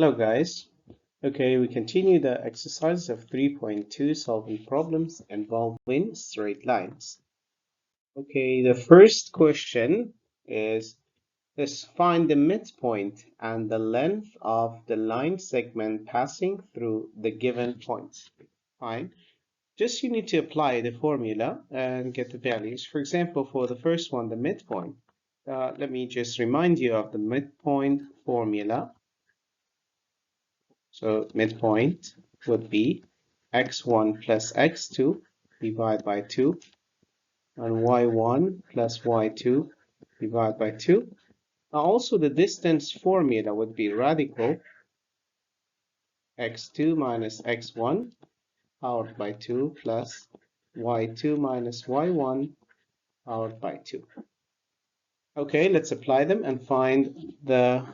Hello guys. Okay, we continue the exercise of 3.2 solving problems involving straight lines. Okay, the first question is let's find the midpoint and the length of the line segment passing through the given points. Fine. Just you need to apply the formula and get the values. For example, for the first one, the midpoint. Let me just remind you of the midpoint formula. So midpoint would be x1 plus x2 divided by 2 and y1 plus y2 divided by 2. Now also the distance formula would be radical x2 minus x1 powered by 2 plus y2 minus y1 powered by 2. Okay, let's apply them and find the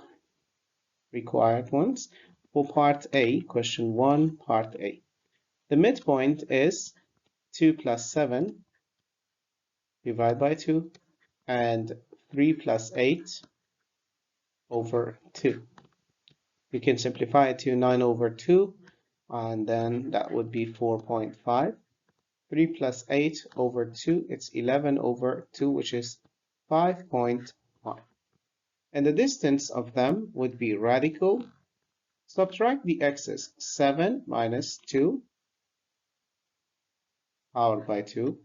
required ones. For part A, question 1, part A. The midpoint is 2 plus 7 divided by 2 and 3 plus 8 over 2. You can simplify it to 9 over 2 and then that would be 4.5. 3 plus 8 over 2, it's 11 over 2, which is 5.1. And the distance of them would be radical. Subtract the x's, 7 minus 2 powered by 2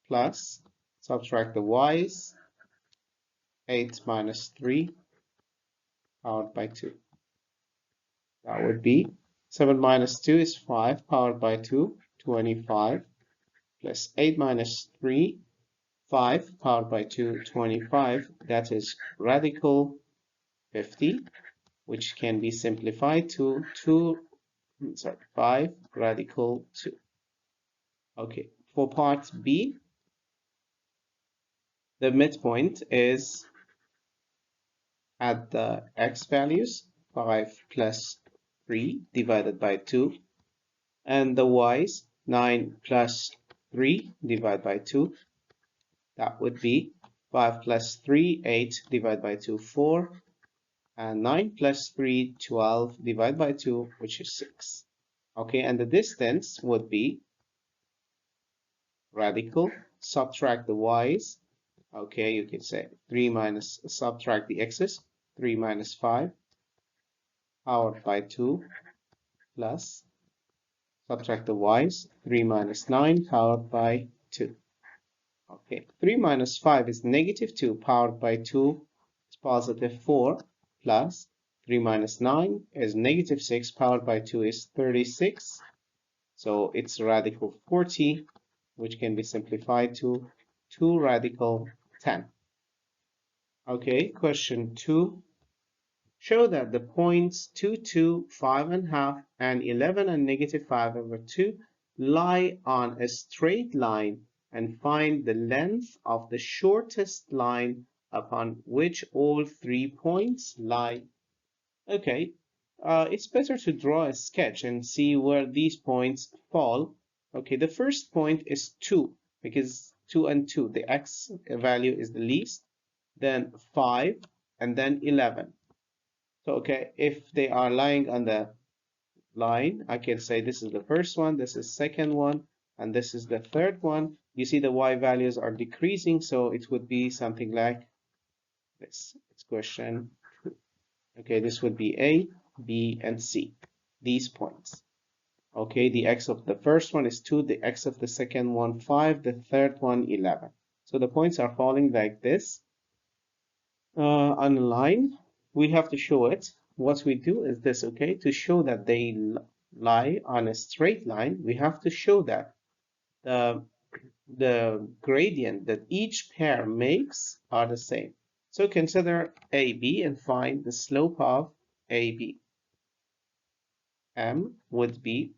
plus subtract the y's, 8 minus 3 powered by 2. That would be 7 minus 2 is 5 powered by 2, 25, plus 8 minus 3, 5 powered by 2, 25. That is radical 50, which can be simplified to 5 radical 2. Okay, for part B, the midpoint is at the x values, 5 plus 3 divided by 2, and the y's, 9 plus 3 divided by 2. That would be 5 plus 3, 8 divided by 2, 4, and 9 plus 3, 12 divided by 2, which is 6. Okay, and the distance would be radical, subtract the y's. Okay, you can say 3 minus, subtract the x's, 3 minus 5, powered by 2, plus, subtract the y's, 3 minus 9, powered by 2. Okay, 3 minus 5 is negative 2, powered by 2 is positive 4, plus 3 minus 9 is negative 6, powered by 2 is 36. So it's radical 40, which can be simplified to 2 radical 10. Okay, question 2. Show that the points 2, 2, 5.5, and 11 and negative 5 over 2 lie on a straight line and find the length of the shortest line upon which all 3 points lie. Okay, it's better to draw a sketch and see where these points fall. Okay, the first point is 2, because 2 and 2, the x value is the least, then 5, and then 11. So, okay, if they are lying on the line, I can say this is the first one, this is second one, and this is the third one. You see the y values are decreasing, so it would be something like this. It's question 2. Okay, this would be A, B, and C, these points. Okay, the x of the first one is 2, the x of the second one 5, the third one 11. So the points are falling like this on a line. We have to show it. What we do is this, okay? To show that they lie on a straight line, we have to show that the gradient that each pair makes are the same. So consider AB and find the slope of AB. M would be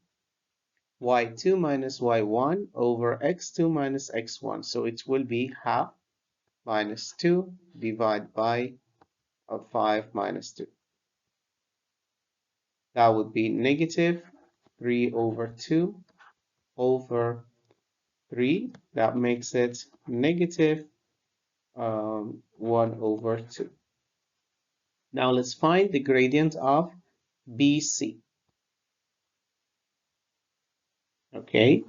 y2 minus y1 over x2 minus x1. So it will be half minus 2 divided by 5 minus 2. That would be negative 3 over 2 over 3. That makes it negative 1 over 2. Now let's find the gradient of BC. Okay,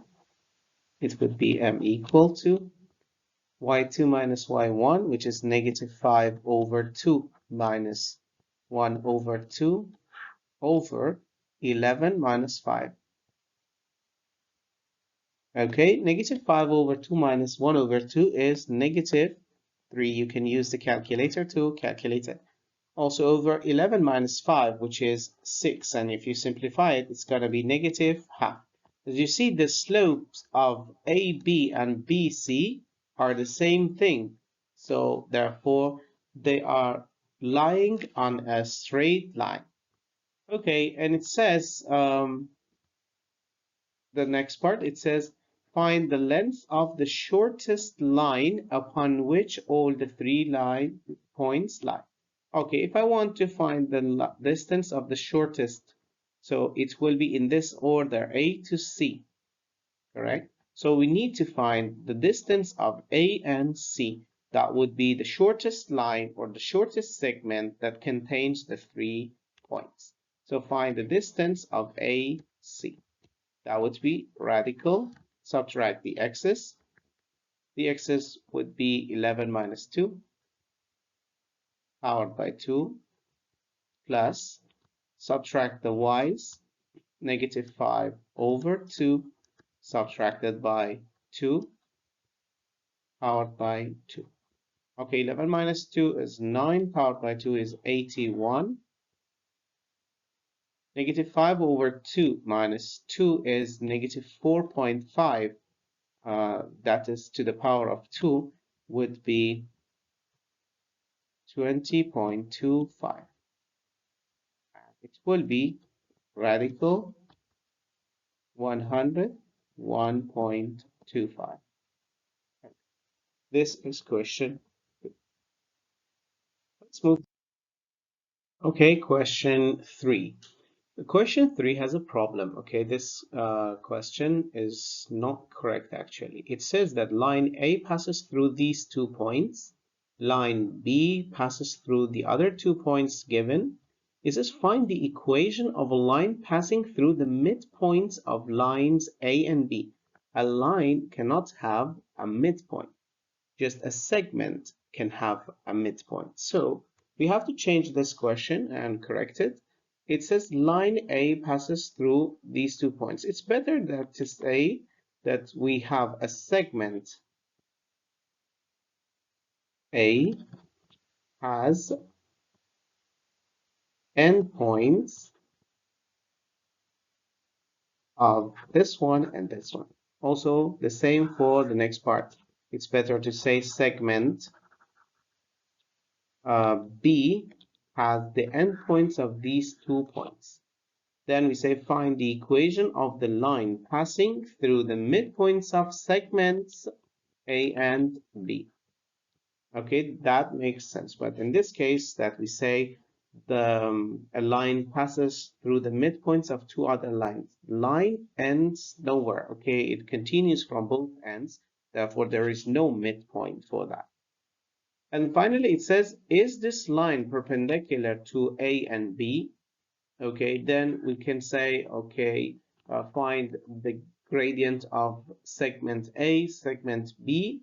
it would be m equal to y2 minus y1, which is negative 5 over 2 minus 1 over 2 over 11 minus 5. Okay, negative 5 over 2 minus 1 over 2 is negative 3. You can use the calculator to calculate it. Also over 11 minus 5, which is 6. And if you simplify it, it's going to be negative half. As you see, the slopes of AB and BC are the same thing. So therefore, they are lying on a straight line. Okay, and it says, the next part, it says, find the length of the shortest line upon which all the three points lie. Okay, if I want to find the distance of the shortest, so it will be in this order, A to C, correct? So we need to find the distance of A and C. That would be the shortest line or the shortest segment that contains the 3 points. So find the distance of AC. That would be radical, subtract the x's. The x's would be 11 minus 2 powered by 2 plus subtract the y's, negative 5 over 2 subtracted by 2 powered by 2. Okay, 11 minus 2 is 9 powered by 2 is 81. Negative 5 over 2 minus 2 is negative 4.5. That is to the power of 2 would be 20.25. It will be radical 101.25. This is question 2. Let's move. Okay, question 3. The question 3 has a problem. Okay, this question is not correct actually. It says that line A passes through these 2 points. Line B passes through the other 2 points given. It says find the equation of a line passing through the midpoints of lines A and B. A line cannot have a midpoint. Just a segment can have a midpoint. So we have to change this question and correct it. It says line A passes through these 2 points. It's better that to say that we have a segment A has endpoints of this one and this one. Also, the same for the next part. It's better to say segment B has the endpoints of these 2 points. Then we say find the equation of the line passing through the midpoints of segments A and B. Okay, that makes sense. But in this case, that we say a line passes through the midpoints of 2 other lines. Line ends nowhere. Okay, it continues from both ends. Therefore, there is no midpoint for that. And finally, it says, is this line perpendicular to A and B? Okay, then we can say, okay, find the gradient of segment A, segment B,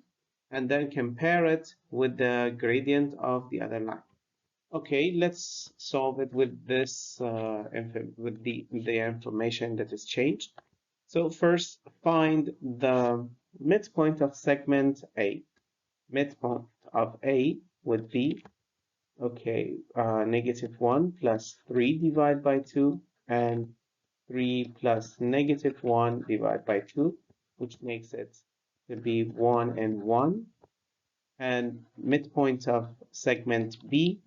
and then compare it with the gradient of the other line. Okay, let's solve it with this, with the information that is changed. So first, find the midpoint of segment A. Midpoint of A would be, okay, negative 1 plus 3 divided by 2 and 3 plus negative 1 divided by 2, which makes it to be 1 and 1. And midpoint of segment B,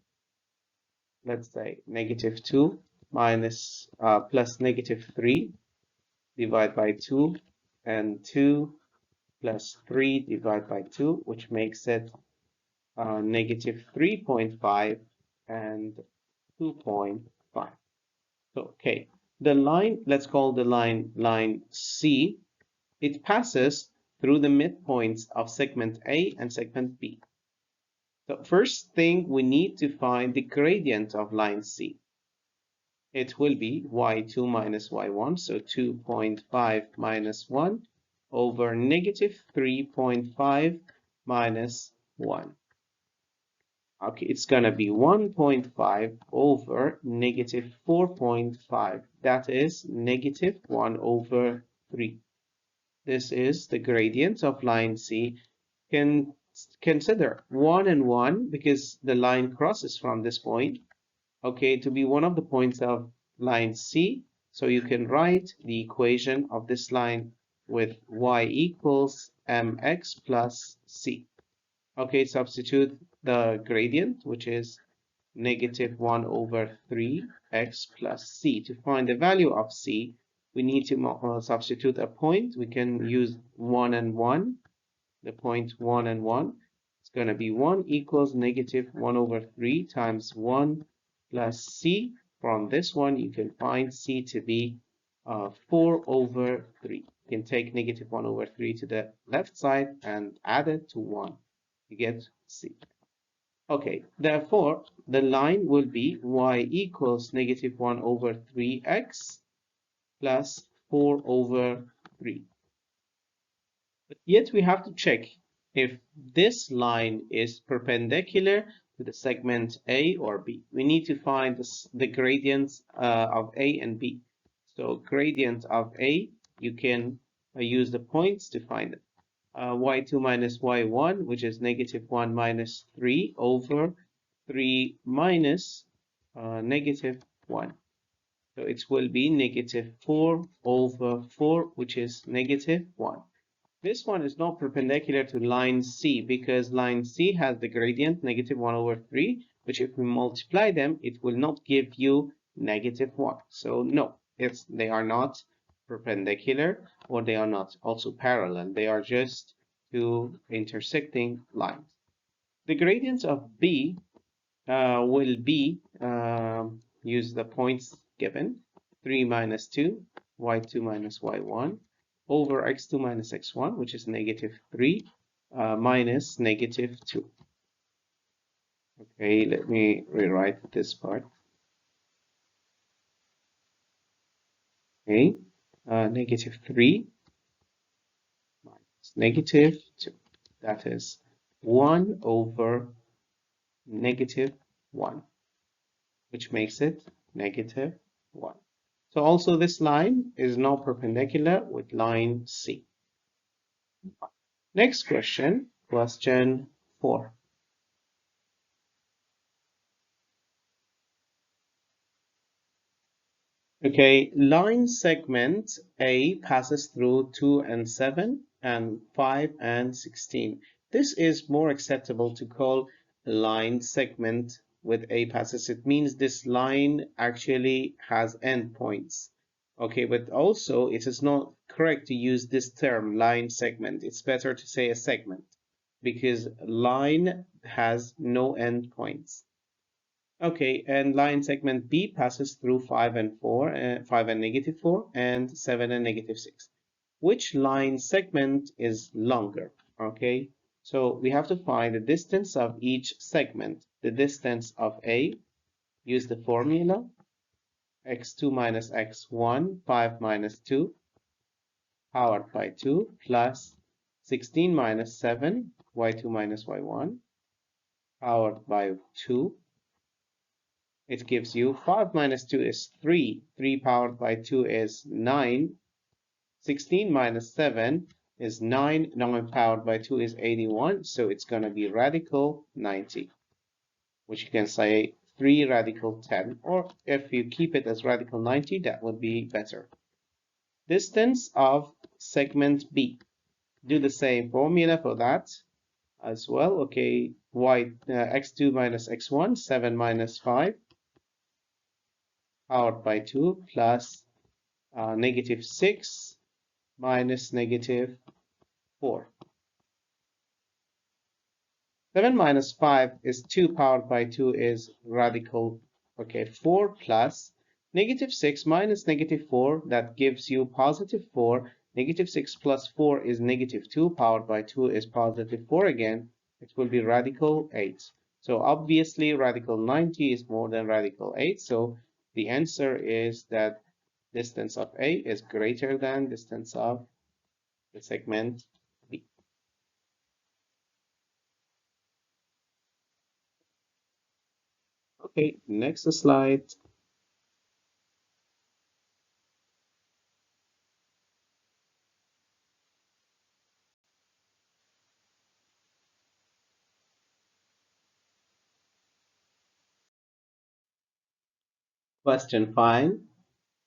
let's say negative 2 minus plus negative 3 divided by 2 and 2 plus 3 divided by 2, which makes it negative 3.5 and 2.5. So, okay, the line, let's call the line C. It passes through the midpoints of segment A and segment B. So first thing, we need to find the gradient of line C. it will be y2 minus y1, so 2.5 minus 1 over negative 3.5 minus 1. Okay, it's going to be 1.5 over negative 4.5. That is negative 1 over 3. This is the gradient of line C. Can consider 1 and 1 because the line crosses from this point, okay, to be one of the points of line C. So you can write the equation of this line with y equals mx plus c. Okay, substitute the gradient, which is negative 1 over 3x plus c. To find the value of c, we need to substitute a point. We can use 1 and 1, the point 1 and 1. It's going to be 1 equals negative 1 over 3 times 1 plus c. From this one, you can find c to be 4 over 3. You can take negative 1 over 3 to the left side and add it to 1. You get c. Okay, therefore, the line will be y equals negative 1 over 3x plus 4 over 3. But yet we have to check if this line is perpendicular to the segment A or B. We need to find the gradients of A and B. So gradient of A, you can use the points to find it. Y2 minus y1, which is negative 1 minus 3 over 3 minus negative 1. So it will be negative 4 over 4, which is negative 1. This one is not perpendicular to line C because line C has the gradient negative 1 over 3, which if we multiply them, it will not give you negative 1. So no, they are not perpendicular or they are not also parallel. They are just two intersecting lines. The gradients of B will be, use the points given, 3 minus 2, y2 minus y1, over x2 minus x1, which is negative 3, minus negative 2. Okay, let me rewrite this part. Okay, negative 3 minus negative 2. That is 1 over negative 1, which makes it negative 1. So also this line is now perpendicular with line C. Next question, question 4. Okay, line segment A passes through 2 and 7 and 5 and 16. This is more acceptable to call line segment with A passes. It means this line actually has endpoints. Okay, but also it is not correct to use this term line segment. It's better to say a segment because line has no endpoints. Okay, and line segment B passes through 5 and 4, 5 and negative 4, and 7 and negative 6. Which line segment is longer? Okay, so we have to find the distance of each segment. The distance of A, use the formula, x2 minus x1, 5 minus 2, powered by 2, plus 16 minus 7, y2 minus y1, powered by 2. It gives you 5 minus 2 is 3. 3 powered by 2 is 9. 16 minus 7 is 9. 9 powered by 2 is 81. So it's going to be radical 90, which you can say 3 radical 10. Or if you keep it as radical 90, that would be better. Distance of segment B. Do the same formula for that as well. Okay, x2 minus x1, 7 minus 5. Powered by 2 plus negative 6 minus negative 4. 7 minus 5 is 2 powered by 2 is radical, okay, 4 plus negative 6 minus negative 4, that gives you positive 4. Negative 6 plus 4 is negative 2, powered by 2 is positive 4 again. It will be radical 8. So obviously radical 90 is more than radical 8. So the answer is that distance of A is greater than distance of the segment B. Okay, next slide. Question 5.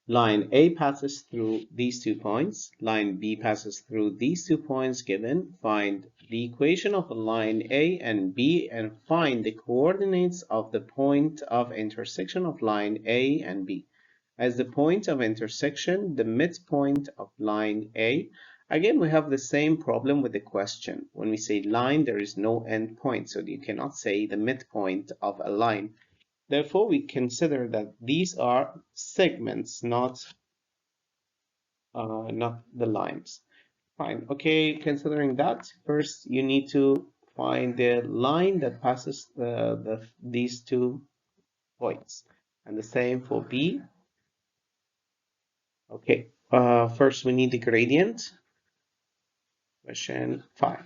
Line A passes through these 2 points. Line B passes through these 2 points given. Find the equation of line A and B and find the coordinates of the point of intersection of line A and B. As the point of intersection, the midpoint of line A. Again, we have the same problem with the question. When we say line, there is no end point, so you cannot say the midpoint of a line. Therefore, we consider that these are segments, not the lines. Fine. Okay, considering that, first you need to find the line that passes these 2 points. And the same for B. Okay, first we need the gradient. Question 5.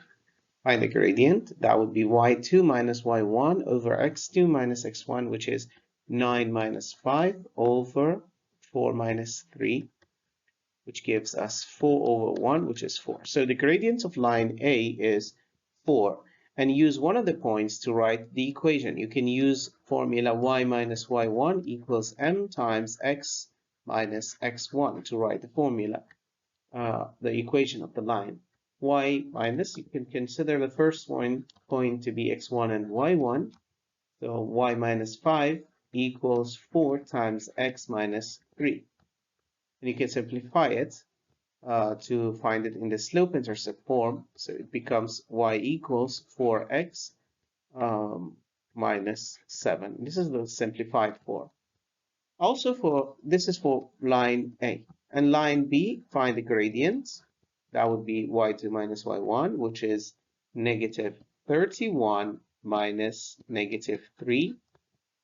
Find the gradient. That would be y2 minus y1 over x2 minus x1, which is 9 minus 5 over 4 minus 3, which gives us 4 over 1, which is 4. So the gradient of line A is 4. And use one of the points to write the equation. You can use formula y minus y1 equals m times x minus x1 to write the formula, the equation of the line. Y minus, you can consider the first one point to be x1 and y1. So y minus 5 equals 4 times x minus 3. And you can simplify it to find it in the slope-intercept form. So it becomes y equals 4x minus 7. This is the simplified form. Also, this is for line A. And line B, find the gradient. That would be y2 minus y1, which is negative 31 minus negative 3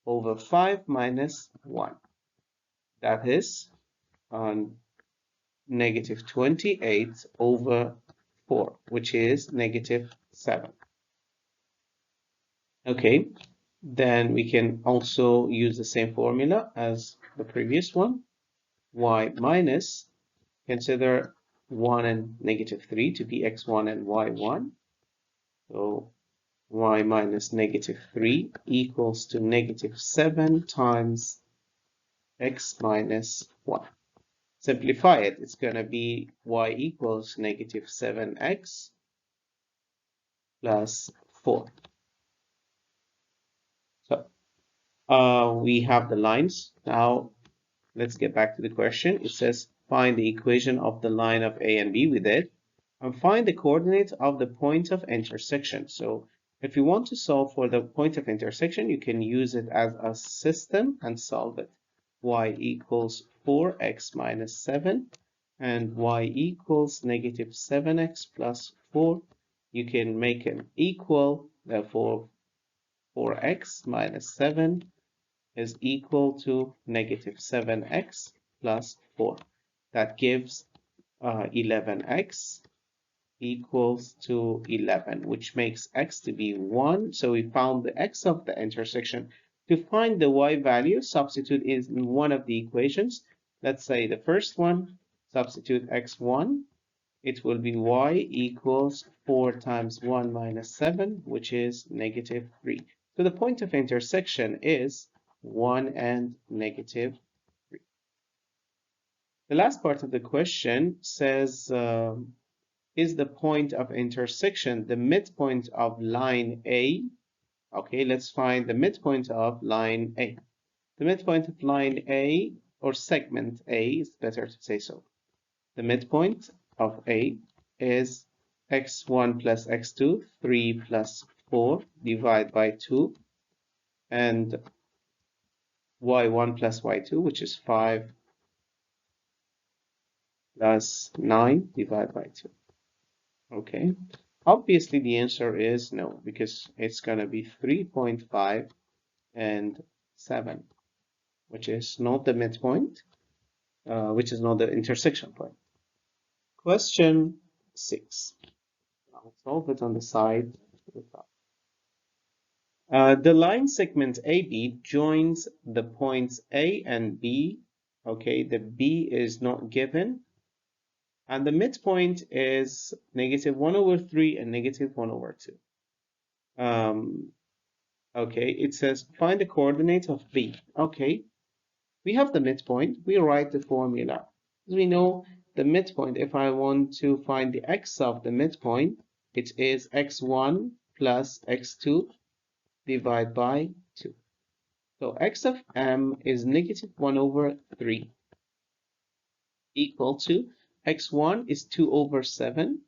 over 5 minus 1. That is negative 28 over 4, which is negative 7. Okay, then we can also use the same formula as the previous one. Y minus, consider 1 and negative 3 to be x1 and y1. So y minus negative 3 equals to negative 7 times x minus 1. Simplify it. It's going to be y equals negative 7x plus 4. So we have the lines. Now let's get back to the question. It says find the equation of the line of A and B. We did. And find the coordinate of the point of intersection. So if you want to solve for the point of intersection, you can use it as a system and solve it. Y equals 4x minus 7 and y equals negative 7x plus 4. You can make an equal, therefore 4x minus 7 is equal to negative 7x plus 4. That gives 11x equals to 11, which makes x to be 1. So we found the x of the intersection. To find the y value, substitute in one of the equations. Let's say the first one, substitute x1. It will be y equals 4 times 1 minus 7, which is negative 3. So the point of intersection is 1 and negative 3. The last part of the question says, is the point of intersection the midpoint of line A? Okay, let's find the midpoint of line A. The midpoint of line A, or segment A, is better to say so. The midpoint of A is x1 plus x2, 3 plus 4, divided by 2, and y1 plus y2, which is 5 plus 9, divided by 2. Okay, obviously the answer is no, because it's going to be 3.5 and 7. which is not the midpoint, which is not the intersection point. Question 6. I'll solve it on the side. The line segment AB joins the points A and B. Okay, the B is not given. And the midpoint is -1/3 and -1/2. Okay, it says find the coordinate of B. Okay, we have the midpoint. We write the formula. We know the midpoint. If I want to find the x of the midpoint, it is x1 plus x2 divided by 2. So x of m is -1/3 equal to x1 is 2/7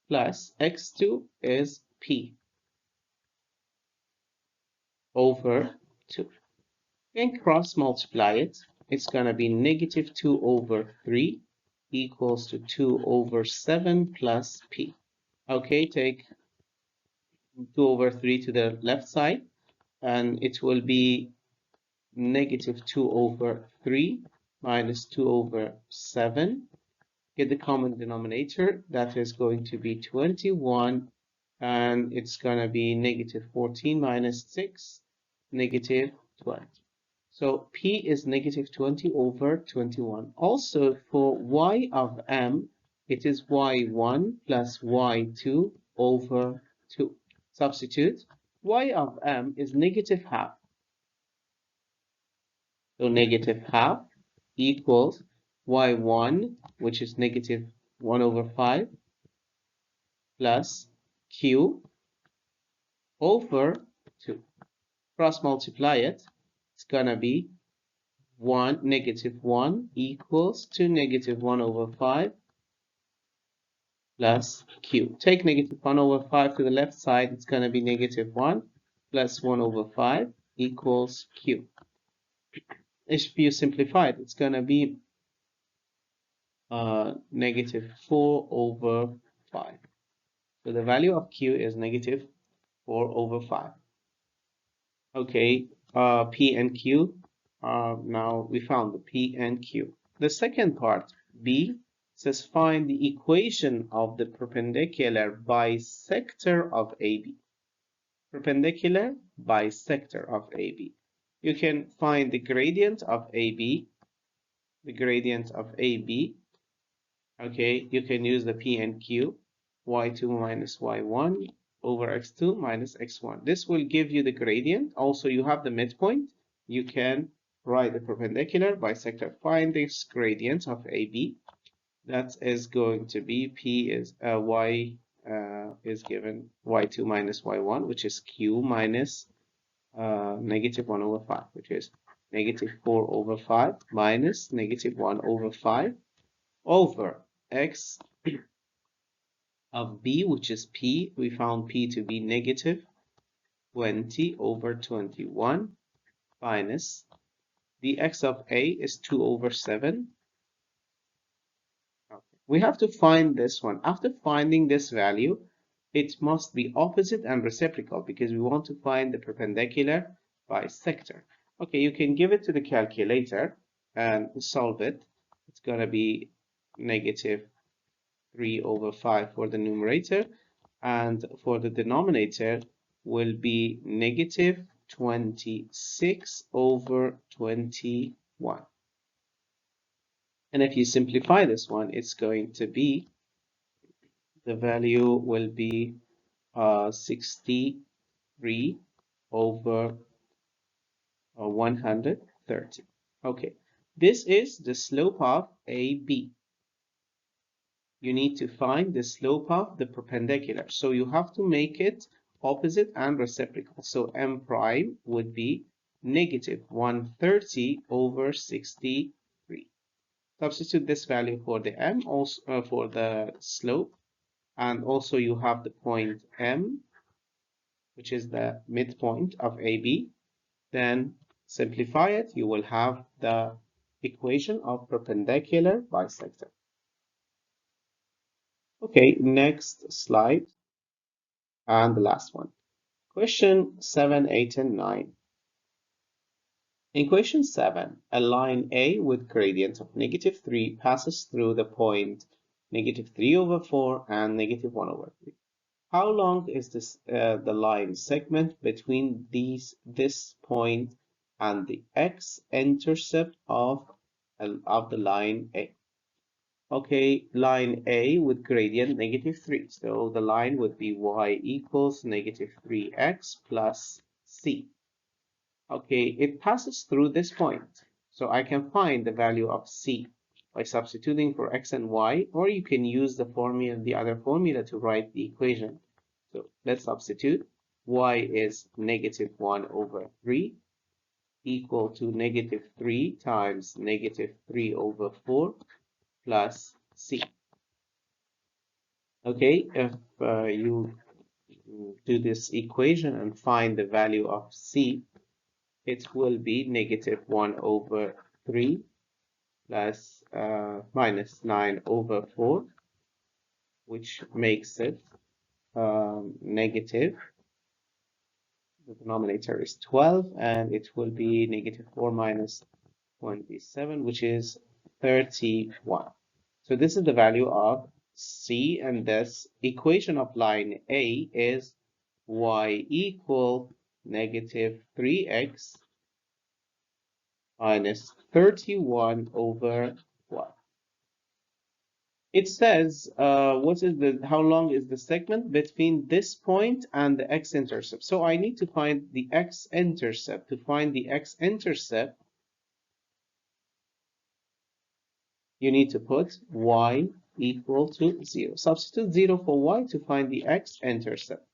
plus x2 is p over 2. And cross multiply it. It's going to be -2/3 equals to 2/7 plus p. Okay, take 2/3 to the left side, and it will be -2/3 minus 2/7. Get the common denominator. That is going to be 21, and it's going to be -14 minus 6, -20. So P is -20/21. Also, for y of m, it is y1 plus y2 over 2. Substitute. Y of m is -1/2. So -1/2 equals y1, which is -1/5, plus q over 2. Cross multiply it. It's gonna be -1 equals to -1/5 plus q. Take -1/5 to the left side. It's gonna be -1 plus 1/5 equals q. If you simplify it, it's gonna be -4/5. So the value of q is -4/5. Okay, P and Q. Now we found the P and Q. The second part, B, says find the equation of the perpendicular bisector of AB. Perpendicular bisector of AB. You can find the gradient of AB. The gradient of AB. Okay, you can use the P and Q. y2 minus y1 over x2 minus x1. This will give you the gradient. Also, you have the midpoint. You can write the perpendicular bisector. Find this gradient of AB. That is going to be P is y is given y2 minus y1, which is q minus -1/5, which is -4/5 minus -1/5 over x of B, which is P. We found P to be -20/21 minus the x of A is 2/7. Okay. We have to find this one. After finding this value, it must be opposite and reciprocal because we want to find the perpendicular bisector. Okay, you can give it to the calculator and solve it. It's going to be -3/5 for the numerator, and for the denominator will be -26/21. And if you simplify this one, it's going to be, the value will be 63/130. Okay, this is the slope of AB. You need to find the slope of the perpendicular. So you have to make it opposite and reciprocal. So m prime would be -130/63. Substitute this value for the m, also for the slope, and also you have the point M, which is the midpoint of AB. Then simplify it, you will have the equation of perpendicular bisector. Okay, next slide, and the last one. Question 7, 8, and 9. In question 7, a line A with gradient of -3 passes through the point -3/4 and -1/3. How long is the line segment between this point and the x-intercept of the line A? Okay, line A with gradient -3. So the line would be y equals -3x plus c. Okay, it passes through this point. So I can find the value of c by substituting for x and y, or you can use the other formula to write the equation. So let's substitute. Y is -1/3 equal to -3 times -3/4 plus c. Okay, if you do this equation and find the value of c, it will be -1/3 plus minus 9/4, which makes it negative. The denominator is 12, and it will be -4 minus 27, which is 31. So this is the value of c, and this equation of line A is y equal -3x minus 31/1. It says how long is the segment between this point and the x-intercept. So I need to find the x-intercept. To find the x-intercept, you need to put y equal to 0. Substitute 0 for y to find the x-intercept.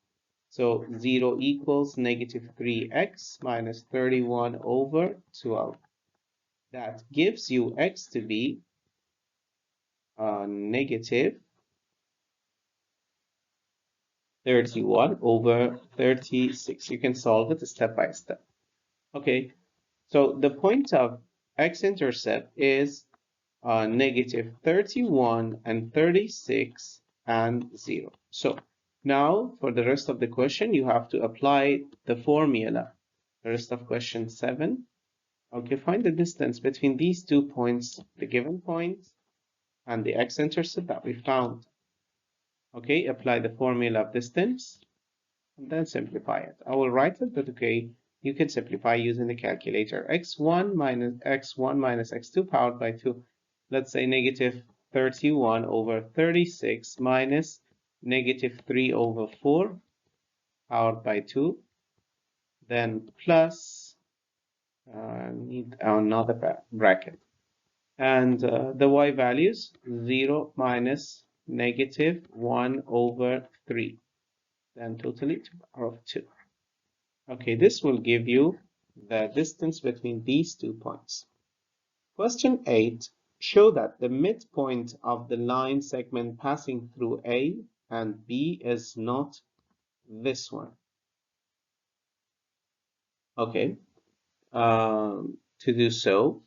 So 0 equals -3x minus 31/12. That gives you x to be negative 31/36. You can solve it step by step. Okay, so the point of x-intercept is -31 and 36 and 0. So now for the rest of the question, you have to apply the formula. The rest of question 7. Okay, find the distance between these 2 points, the given points, and the x-intercept that we found. Okay, apply the formula of distance, and then simplify it. I will write it, but okay, you can simplify using the calculator. x1 minus x2 powered by 2. Let's say -31/36 minus -3/4 powered by 2. Then plus, need another bracket. And the y values, 0 minus -1/3. Then totally to the power of 2. Okay, this will give you the distance between these 2 points. Question 8. Show that the midpoint of the line segment passing through A and B is not this one. Okay, to do so,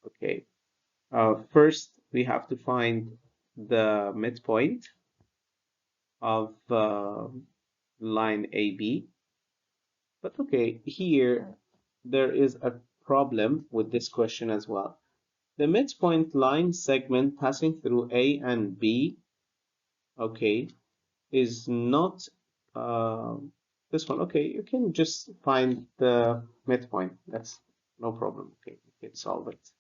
okay, first we have to find the midpoint of line AB. But okay, here there is a problem with this question as well. The midpoint line segment passing through A and B, okay, is not this one. Okay, you can just find the midpoint. That's no problem. Okay, you can solve it.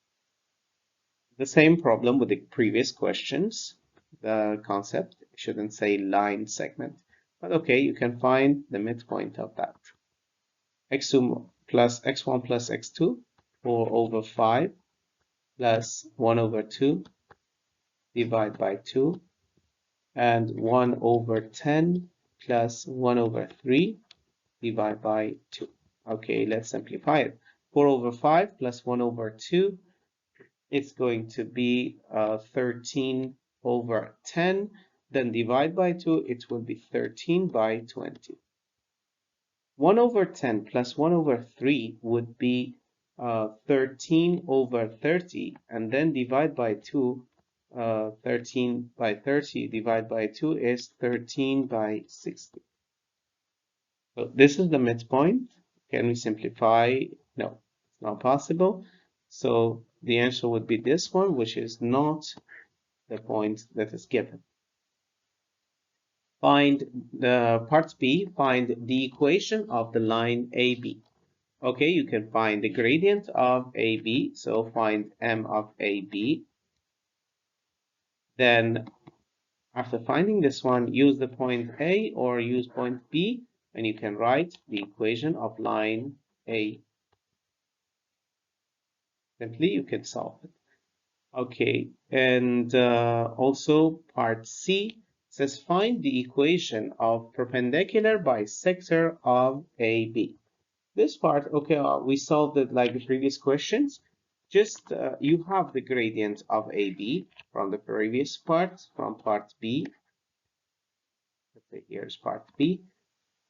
The same problem with the previous questions. The concept shouldn't say line segment, but okay, you can find the midpoint of that. x2 plus x1 plus x2, 4/5 plus 1/2 divided by 2, and 1/10 plus 1/3 divided by 2. Okay, let's simplify it. 4/5 plus 1/2, it's going to be 13/10. Then divide by 2, it will be 13/20. 1/10 plus 1/3 would be 13/30, and then divide by 2. 13/30 divided by 2 is 13/60. So this is the midpoint. Can we simplify? No. not possible. So the answer would be this one, which is not the point that is given. Find the part B, find the equation of the line AB. Okay, you can find the gradient of AB, so find m of AB. Then after finding this one, use the point A or use point B, and you can write the equation of line A. Simply, you can solve it. Okay, and also part C says find the equation of perpendicular bisector of AB. This part, okay, we solved it like the previous questions. Just you have the gradient of AB from the previous part, from part B. Let's say here's part B.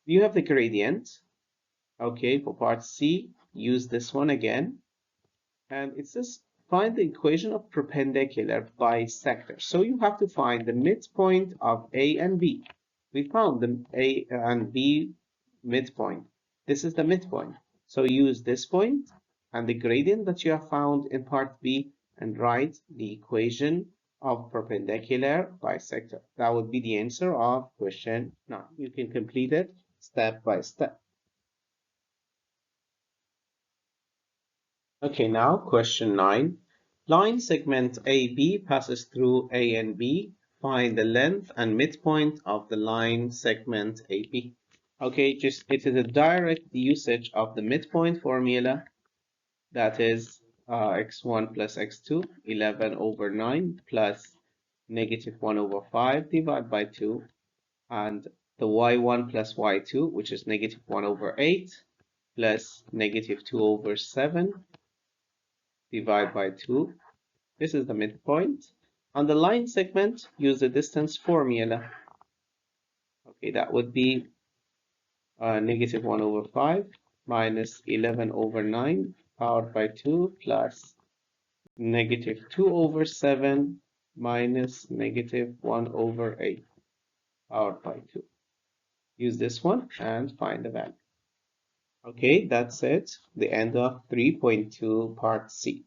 You have the gradient. Okay, for part C, use this one again. And it says find the equation of perpendicular bisector. So you have to find the midpoint of A and B. We found the A and B midpoint. This is the midpoint. So use this point and the gradient that you have found in part B and write the equation of perpendicular bisector. That would be the answer of question 9. You can complete it step by step. Okay, now question 9. Line segment AB passes through A and B. Find the length and midpoint of the line segment AB. Okay, just it is a direct usage of the midpoint formula. That is x1 plus x2, 11 over 9 plus negative 1 over 5 divided by 2. And the y1 plus y2, which is negative 1 over 8 plus negative 2 over 7 divide by 2. This is the midpoint. On the line segment, use the distance formula. Okay, that would be negative 1 over 5 minus 11 over 9 powered by 2 plus negative 2 over 7 minus negative 1 over 8 powered by 2. Use this one and find the value. Okay, that's it. The end of 3.2 part C.